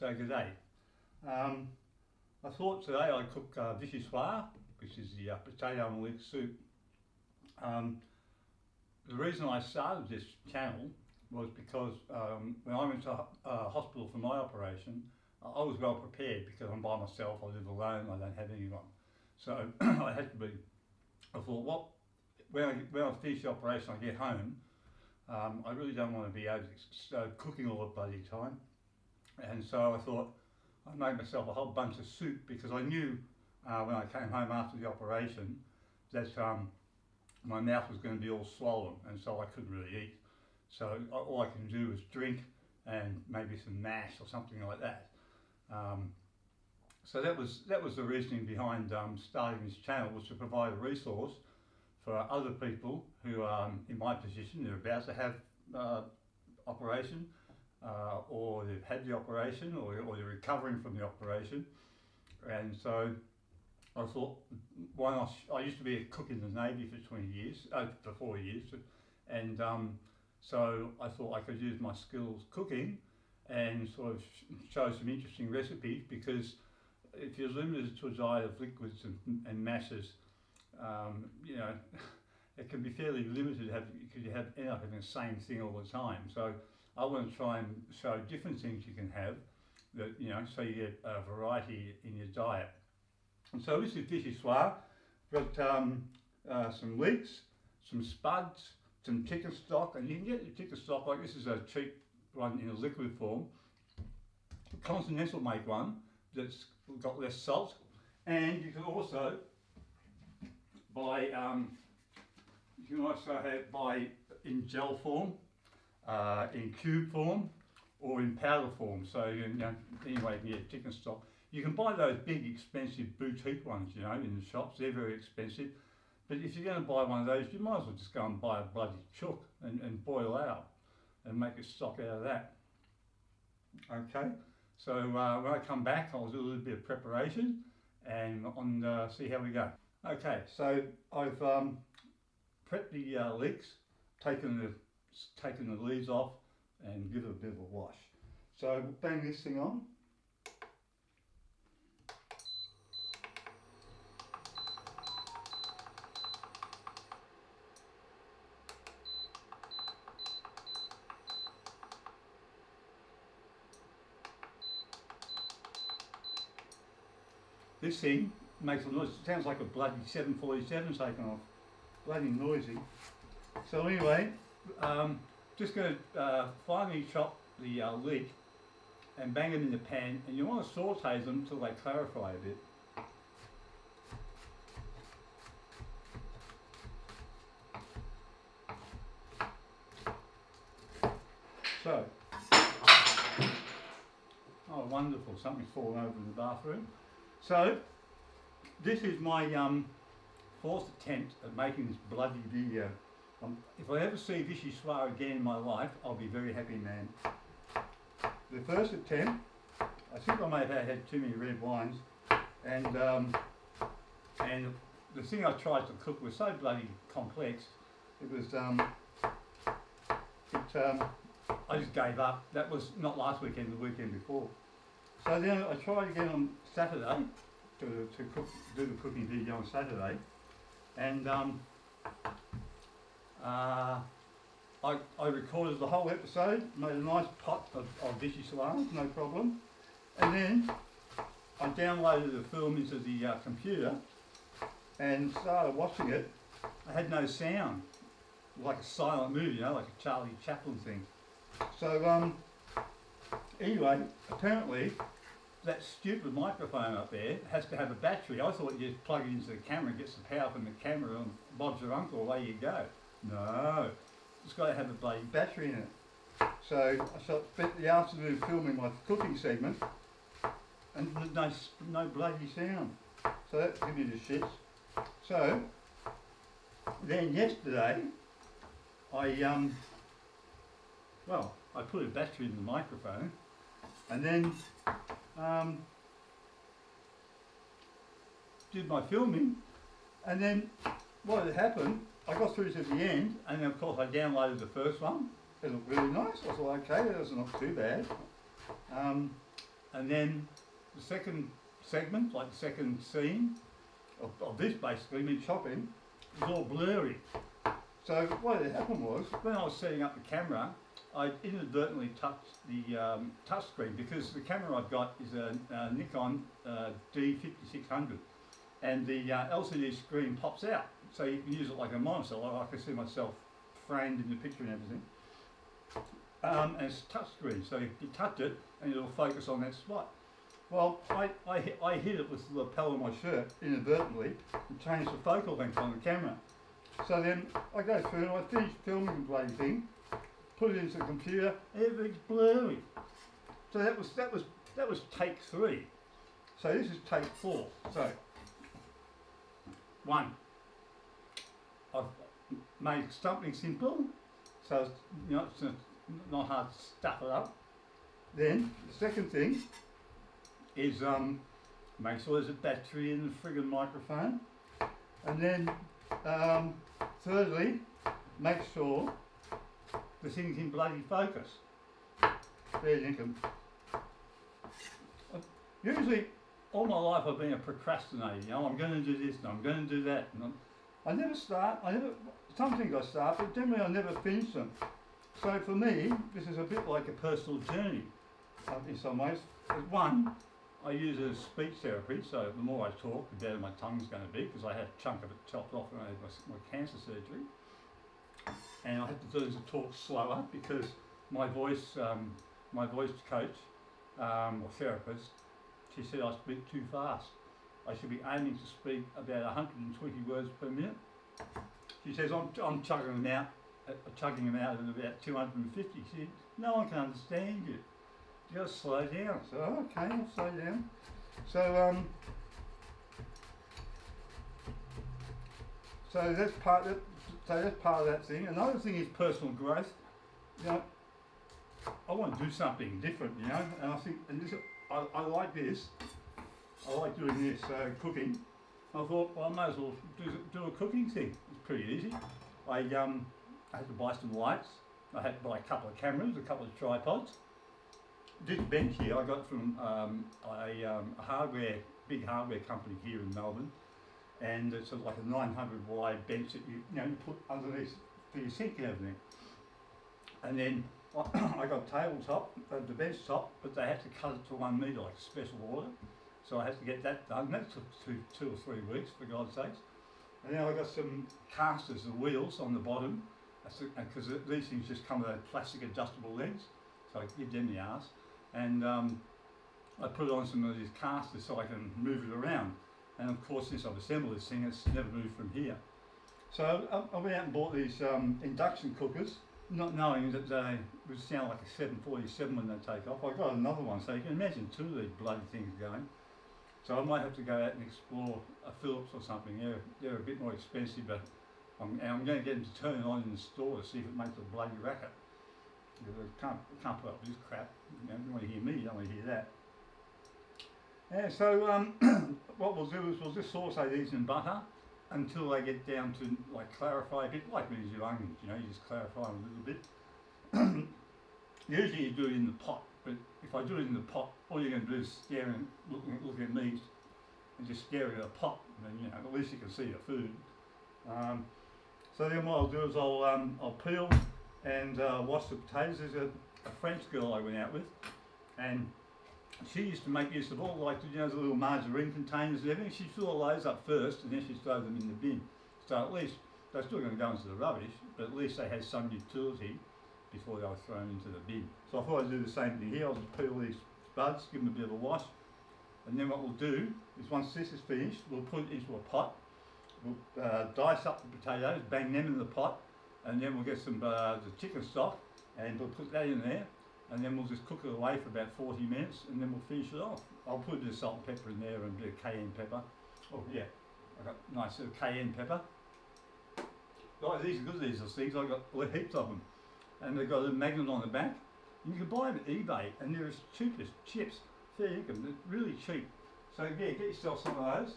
So good day. I thought today I'd cook Vichyssoise, which is the potato and leek soup. The reason I started this channel was because when I went to hospital for my operation, I was well prepared because I'm by myself, I live alone, I don't have anyone. So I had to be, I thought, when I finish the operation, I get home, I really don't want to be cooking all the bloody time. And so I thought, I made myself a whole bunch of soup because I knew when I came home after the operation that my mouth was going to be all swollen, and so I couldn't really eat. So all I can do is drink and maybe some mash or something like that. So that was the reasoning behind starting this channel, was to provide a resource for other people who are in my position. They're about to have operation, or they've had the operation, or they're recovering from the operation. And so I thought, why not? I used to be a cook in the Navy for 4 years, and so I thought I could use my skills cooking and sort of show some interesting recipes, because if you're limited to a diet of liquids and mashes, you know, it can be fairly limited because you end up having the same thing all the time. So I want to try and show different things you can have, that, you know, so you get a variety in your diet. And so this is Vichyssoise. Got some leeks, some spuds, some chicken stock, and you can get the chicken stock, like this is a cheap one in a liquid form. Continental make one that's got less salt, and you can also buy buy in gel form, in cube form, or in powder form. So anyway, you can get chicken stock. You can buy those big expensive boutique ones, you know, in the shops. They're very expensive. But if you're going to buy one of those, you might as well just go and buy a bloody chook and boil out and make a stock out of that. Okay, so when I come back, I'll do a little bit of preparation and see how we go. Okay, so I've prepped the leeks, taken the leaves off, and give it a bit of a wash. So bang this thing on. This thing makes a noise. It sounds like a bloody 747 taking off. Bloody noisy. So anyway, just going to finely chop the leek and bang them in the pan, and you want to saute them until they clarify a bit. So, oh wonderful, something's fallen over in the bathroom. So, this is my fourth attempt at making this bloody video. If I ever see Vichyssoise again in my life, I'll be very happy, man. The first attempt, I think I may have had too many red wines, and the thing I tried to cook was so bloody complex. It was I just gave up. That was not last weekend, the weekend before. So then I tried again on Saturday to do the cooking video on Saturday, and I recorded the whole episode, made a nice pot of Vichyssoise, no problem, and then I downloaded the film into the computer and started watching it. I had no sound, like a silent movie, you know, like a Charlie Chaplin thing. So anyway, apparently that stupid microphone up there has to have a battery. I thought you just plug it into the camera and gets the power from the camera and Bob's your uncle, away you go. No, it's got to have a bloody battery in it. So I spent the afternoon filming my cooking segment, and there's no bloody sound. So that gives me the shits. So then yesterday, I put a battery in the microphone, and then did my filming, and then what had happened, I got through to the end, and then of course I downloaded the first one. It looked really nice. I thought, okay, that was not too bad. And then the second segment, like the second scene of this basically, me chopping, is all blurry. So what had happened was, when I was setting up the camera, I inadvertently touched the touch screen, because the camera I've got is a Nikon D5600, and the LCD screen pops out, so you can use it like a monitor. Like I can see myself framed in the picture and everything. And it's touch screen, so you touch it and it'll focus on that spot. Well, I hit it with the lapel of my shirt inadvertently and changed the focal length on the camera. So then I go through and I finish filming the bloody thing, put it into the computer, everything's blurry. So that was take 3. So this is take 4. So 1, I've made something simple, so it's not hard to stuff it up. Then the second thing is make sure there's a battery in the friggin' microphone, and then thirdly, make sure the thing's in bloody focus. There you can. Usually, all my life I've been a procrastinator. I'm going to do this and I'm going to do that. And I never start. Some things I start, but generally I never finish them. So for me, this is a bit like a personal journey in some ways. One, I use it as speech therapy, so the more I talk, the better my tongue's going to be, because I had a chunk of it chopped off when I had my cancer surgery. And I had to do this to talk slower, because my voice coach, or therapist, she said I speak too fast. I should be aiming to speak about 120 words per minute. She says I'm chugging them out at about 250. She said, no one can understand you. You got to slow down. So okay, I'll slow down. So that's part of that thing. Another thing is personal growth. I want to do something different, and I think, I like this. I like doing this, cooking. I thought, well, I might as well do a cooking thing. It's pretty easy. I had to buy some lights. I had to buy a couple of cameras, a couple of tripods. This bench here I got from a big hardware company here in Melbourne, and it's like a 900 wide bench that you put underneath for your sink and everything. And then I got tabletop, the bench top, but they had to cut it to 1 metre, like a special order. So I had to get that done. That took two or 3 weeks, for God's sakes. And then I got some casters, the wheels on the bottom, because these things just come with plastic adjustable legs, so I give them the arse. And I put on some of these casters so I can move it around. And of course, since I've assembled this thing, it's never moved from here. So I went out and bought these induction cookers, not knowing that they would sound like a 747 when they take off. I got another one, so you can imagine 2 of these bloody things going. So I might have to go out and explore a Philips or something. They're a bit more expensive, but I'm going to get them to turn it on in the store to see if it makes a bloody racket. I can't put up with this crap. You want to hear me, you don't want to hear that. Yeah, so what we'll do is we'll just saute these in butter until they get down to clarify a bit, like when you do onions, you just clarify them a little bit. Usually you do it in the pot, but if I do it in the pot, all you're going to do is stare and look at me and just stare at a pot, and then at least you can see the food. So then what I'll do is I'll peel and wash the potatoes. There's a French girl I went out with, and she used to make use of all the little margarine containers and everything. She'd fill all those up first, and then she'd throw them in the bin. So at least they're still going to go into the rubbish, but at least they had some utility before they were thrown into the bin. So I thought I'd do the same thing here. I'll just peel these spuds, give them a bit of a wash, and then what we'll do is once this is finished, we'll put it into a pot. We'll dice up the potatoes, bang them in the pot, and then we'll get some the chicken stock, and we'll put that in there, and then we'll just cook it away for about 40 minutes, and then we'll finish it off. I'll put a bit of salt and pepper in there and a bit of cayenne pepper. Oh yeah, I got nice little cayenne pepper. Oh, these are good, these things. I got heaps of them, and they've got a magnet on the back. You can buy them at eBay, and they're as cheap as chips. Fair income, they're really cheap. So yeah, get yourself some of those,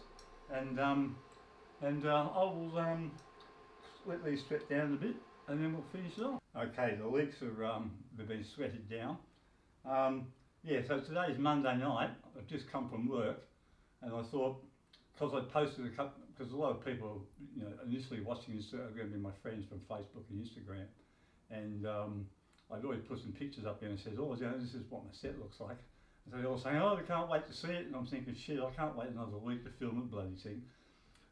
and I will let these sweat down a bit, and then we'll finish it off. Okay, the leeks are they've been sweated down. Yeah, so today's Monday night. I've just come from work, and I thought, because I posted a couple, because a lot of people, you know, initially watching this are going to be my friends from Facebook and Instagram, and I've already put some pictures up there and said, oh, you know, this is what my set looks like. And so they're all saying, oh, they can't wait to see it, and I'm thinking, shit, I can't wait another week to film the bloody thing.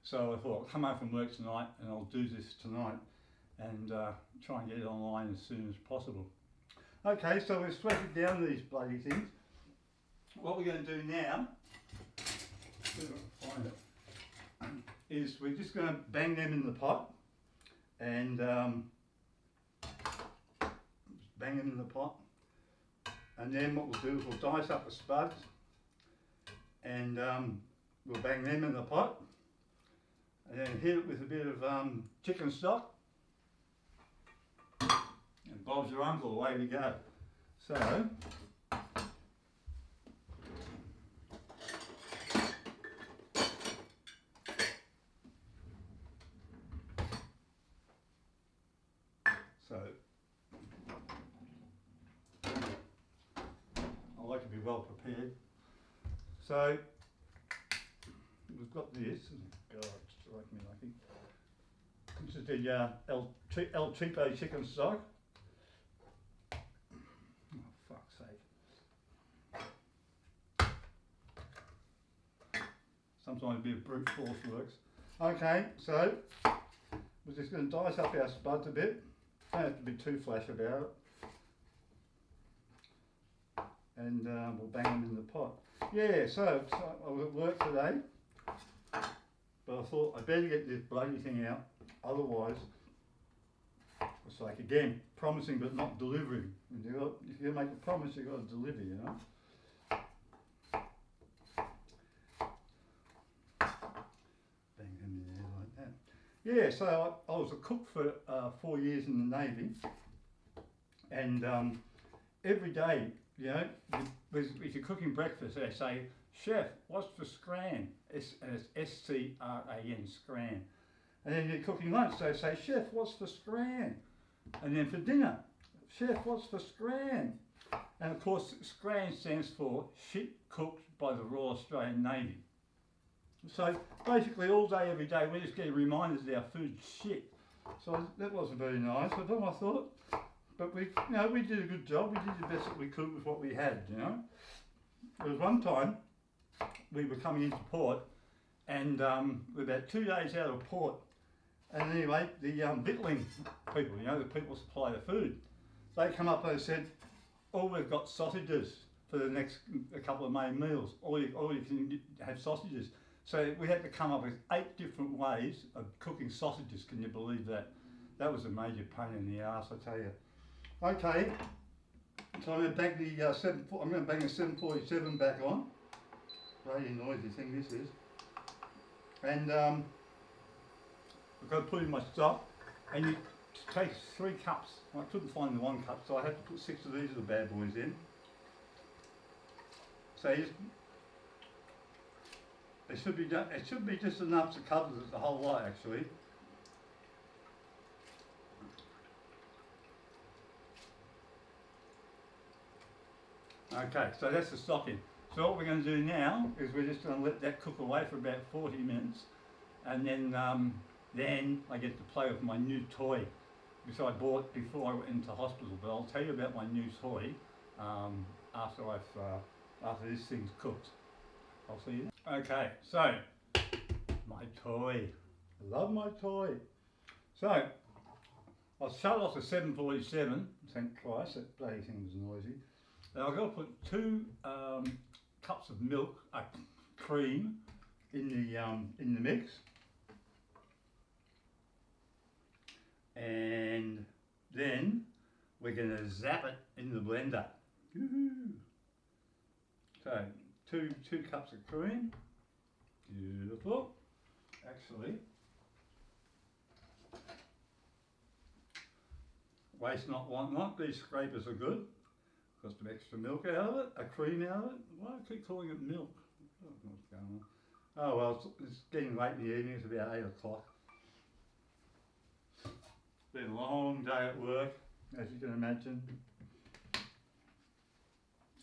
So I thought, I'll come home from work tonight, and I'll do this tonight, and try and get it online as soon as possible. Okay, so we've sweated down these bloody things. What we're going to do now, find it, is we're just going to bang them in the pot, and just bang them in the pot, and then what we'll do is we'll dice up the spuds, and we'll bang them in the pot, and then hit it with a bit of chicken stock, and Bob's your uncle, away we go. So, I like to be well prepared. So, we've got this. God, it's like me lucky. This is the El Cheapo chicken stock. Oh, fuck's sake. Sometimes a bit of brute force works. Okay, so we're just going to dice up our spuds a bit. Don't have to be too flash about it. And we'll bang them in the pot. Yeah, so I was at work today, but I thought I'd better get this bloody thing out, otherwise it's like, again, promising but not delivering. And if you're going to make a promise, you've got to deliver, you know. Bang them in there like that. Yeah, so I was a cook for 4 years in the Navy, and every day, you know, if you're cooking breakfast, they say, chef, what's for scran? And it's S-C-R-A-N, scran. And then you're cooking lunch, they say, chef, what's for scran? And then for dinner, chef, what's for scran? And of course, scran stands for shit cooked by the Royal Australian Navy. So basically all day, every day, we're just getting reminders that our food's shit. So that wasn't very nice of them, I thought. But we did a good job. We did the best that we could with what we had, you know. There was one time we were coming into port, and we're about 2 days out of port. And anyway, the victualling people, you know, the people supply the food, they come up and said, oh, we've got sausages for the next couple of main meals. All you can have sausages. So we had to come up with 8 different ways of cooking sausages. Can you believe that? That was a major pain in the arse, I tell you. Okay, so I'm going to bang the 747 back on. Bloody noisy thing this is. And I've got to put in my stock, and it takes 3 cups. I couldn't find the 1 cup, so I had to put 6 of these little bad boys in. So it should be done. It should be just enough to cover the whole lot, actually. Okay, so that's the stocking. So what we're going to do now is we're just going to let that cook away for about 40 minutes, and then I get to play with my new toy, which I bought before I went into hospital. But I'll tell you about my new toy after this thing's cooked. I'll see you. Okay, so my toy. I love my toy. So I'll shut off the 747. Thank Christ, that bloody thing was noisy. Now I've got to put 2 cups of milk, cream, in the mix, and then we're going to zap it in the blender. Woohoo! So 2 cups of cream, beautiful. Actually, waste not, want not. These scrapers are good. Got some extra milk out of it, a cream out of it. Why do I keep calling it milk? I don't know what's going on. Oh well, it's getting late in the evening, it's about 8 o'clock. It's been a long day at work, as you can imagine.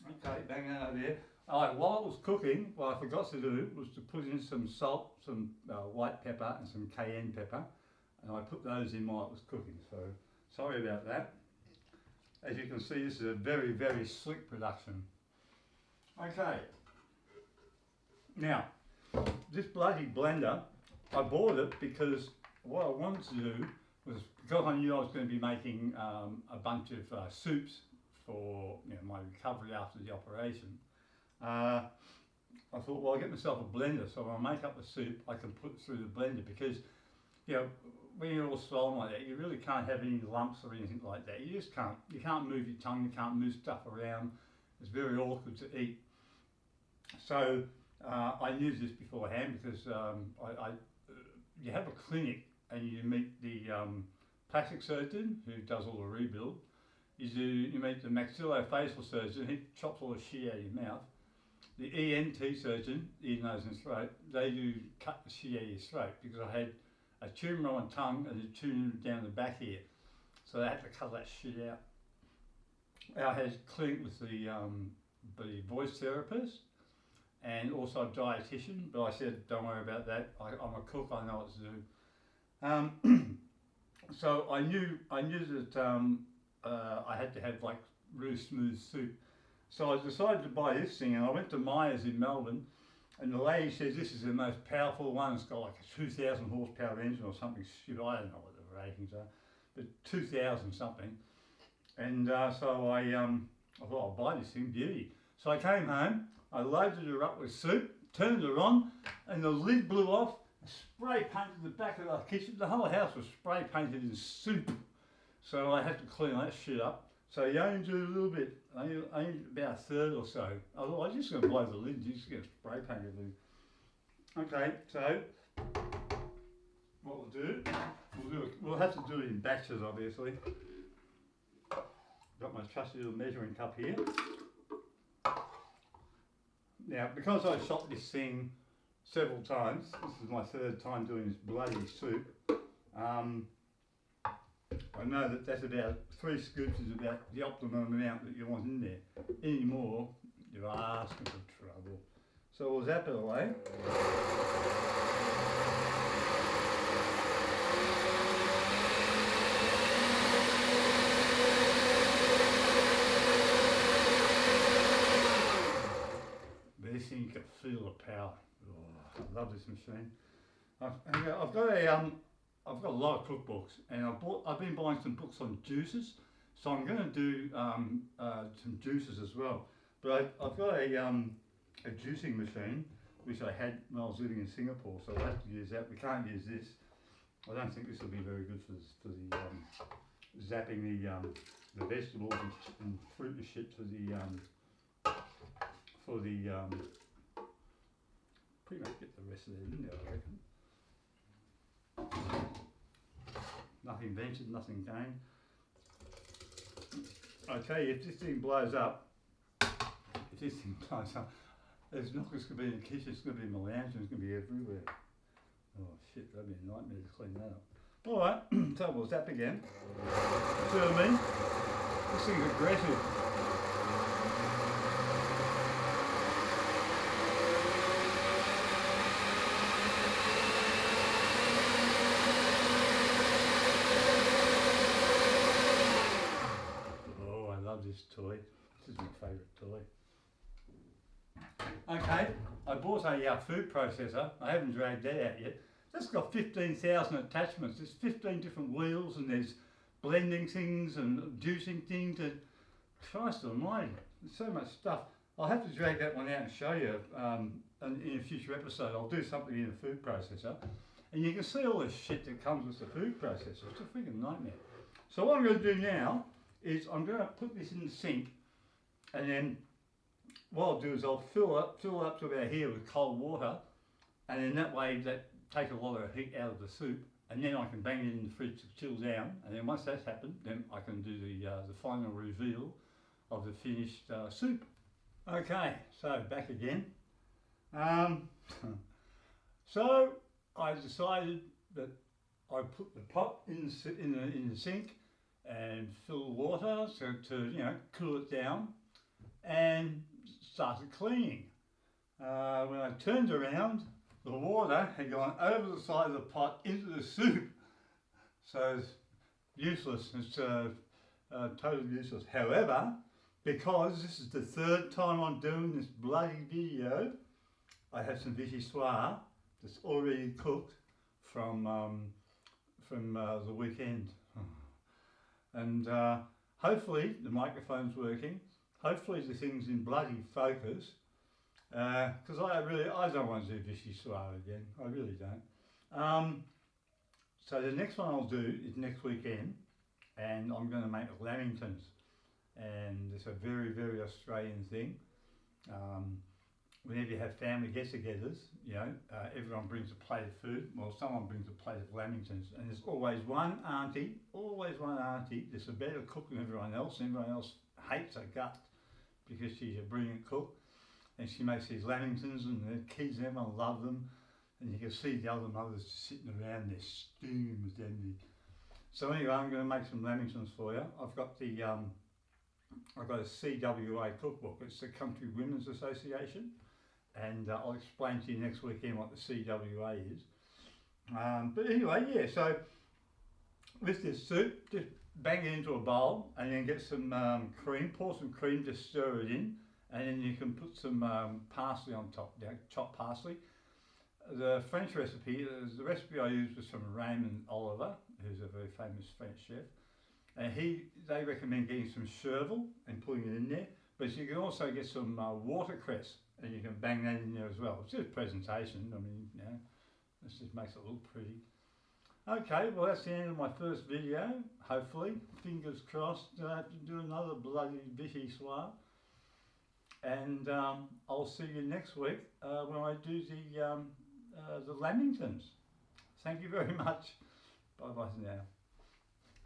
Okay, bang that over there. Alright, while it was cooking, what I forgot to do was to put in some salt, some white pepper and some cayenne pepper, and I put those in while it was cooking, so sorry about that. As you can see, this is a very, very slick production. Okay, now this bloody blender, I bought it because what I wanted to do was, because I knew I was going to be making a bunch of soups for my recovery after the operation. I thought, well, I'll get myself a blender, so when I make up the soup, I can put it through the blender, because when you're all swollen like that, you really can't have any lumps or anything like that. You just can't. You can't move your tongue, you can't move stuff around. It's very awkward to eat. So I knew this beforehand, because you have a clinic and you meet the plastic surgeon who does all the rebuild. You meet the maxillofacial surgeon, he chops all the shit out of your mouth. The ENT surgeon, ear, nose and throat, they do cut the shit out of your throat, because I had a tumour on my tongue and a tumour down the back here. So they had to cut that shit out. I had a clinic with the voice therapist and also a dietitian, but I said, don't worry about that, I'm a cook, I know what to do. So I knew that I had to have like really smooth soup. So I decided to buy this thing, and I went to Myers in Melbourne, and the lady says this is the most powerful one. It's got like a 2,000 horsepower engine or something stupid. I don't know what the ratings are, but 2,000 something. And so I thought, I'll buy this thing, beauty. So I came home, I loaded her up with soup, turned her on, and the lid blew off. Spray painted the back of the kitchen. The whole house was spray painted in soup. So I had to clean that shit up. So you only do a little bit, only about a third or so. Otherwise, I'm just going to blow the lid, you're just going to spray paint everything. Okay, so what we'll have to do it in batches, obviously. Got my trusty little measuring cup here. Now, because I shot this thing several times, this is my third time doing this bloody soup, I know that that's about 3 scoops is about the optimum amount that you want in there. Any more, you're asking for trouble. So we'll zap it away. But this thing, you can feel the power. Oh, I love this machine. I've got a lot of cookbooks, and I've been buying some books on juices, so I'm going to do some juices as well. But I've got a juicing machine, which I had when I was living in Singapore, so I'll have to use that. We can't use this. I don't think this will be very good for the zapping the vegetables and fruit and shit to the pretty much get the rest of it in there, I reckon. Nothing ventured, nothing gained. Okay, if this thing blows up, there's not just going to be in the kitchen, it's going to be in the lounge, and it's going to be everywhere. Oh shit, that'd be a nightmare to clean that up. Alright, so we'll zap again. See what I mean? This thing's aggressive. This toy. This is my favourite toy. Okay, I bought a food processor. I haven't dragged that out yet. That's got 15,000 attachments. There's 15 different wheels, and there's blending things and juicing things. And Christ almighty, there's so much stuff. I'll have to drag that one out and show you in a future episode. I'll do something in a food processor. And you can see all this shit that comes with the food processor. It's a freaking nightmare. So what I'm going to do now is I'm going to put this in the sink, and then what I'll do is I'll fill up to about here with cold water, and then that way that takes a lot of heat out of the soup, and then I can bang it in the fridge to chill down, and then once that's happened, then I can do the final reveal of the finished soup. Okay, so back again. So I decided that I put the pot in the sink and fill water to cool it down, and started cleaning. When I turned around, the water had gone over the side of the pot into the soup. So it's useless, it's totally useless. However, because this is the third time I'm doing this bloody video, I have some vichyssoise that's already cooked from the weekend. And hopefully the microphone's working. Hopefully the thing's in bloody focus. Because I don't want to do vichyssoise again. I really don't. So the next one I'll do is next weekend, and I'm going to make lamingtons. And it's a very, very Australian thing. Whenever you have family get-togethers, you know, everyone brings a plate of food. Well, someone brings a plate of lamingtons, and there's always one auntie that's a better cook than everyone else. Everyone else hates her guts because she's a brilliant cook, and she makes these lamingtons, and the kids, everyone love them, and you can see the other mothers sitting around there steaming with envy. So anyway, I'm going to make some lamingtons for you. I've got a CWA cookbook. It's the Country Women's Association, and I'll explain to you next weekend what the CWA is. But anyway, yeah, so with this soup, just bang it into a bowl, and then get some cream, pour some cream, just stir it in, and then you can put some parsley on top, chopped parsley. The French recipe, the recipe I used was from Raymond Oliver, who's a very famous French chef. And they recommend getting some chervil and putting it in there, but you can also get some watercress, and you can bang that in there as well. It's just presentation, I mean, you know, this just makes it look pretty. Okay, well that's the end of my first video, hopefully. Fingers crossed, I have to do another bloody vichyssoise. And I'll see you next week when I do the lamingtons. Thank you very much. Bye bye for now.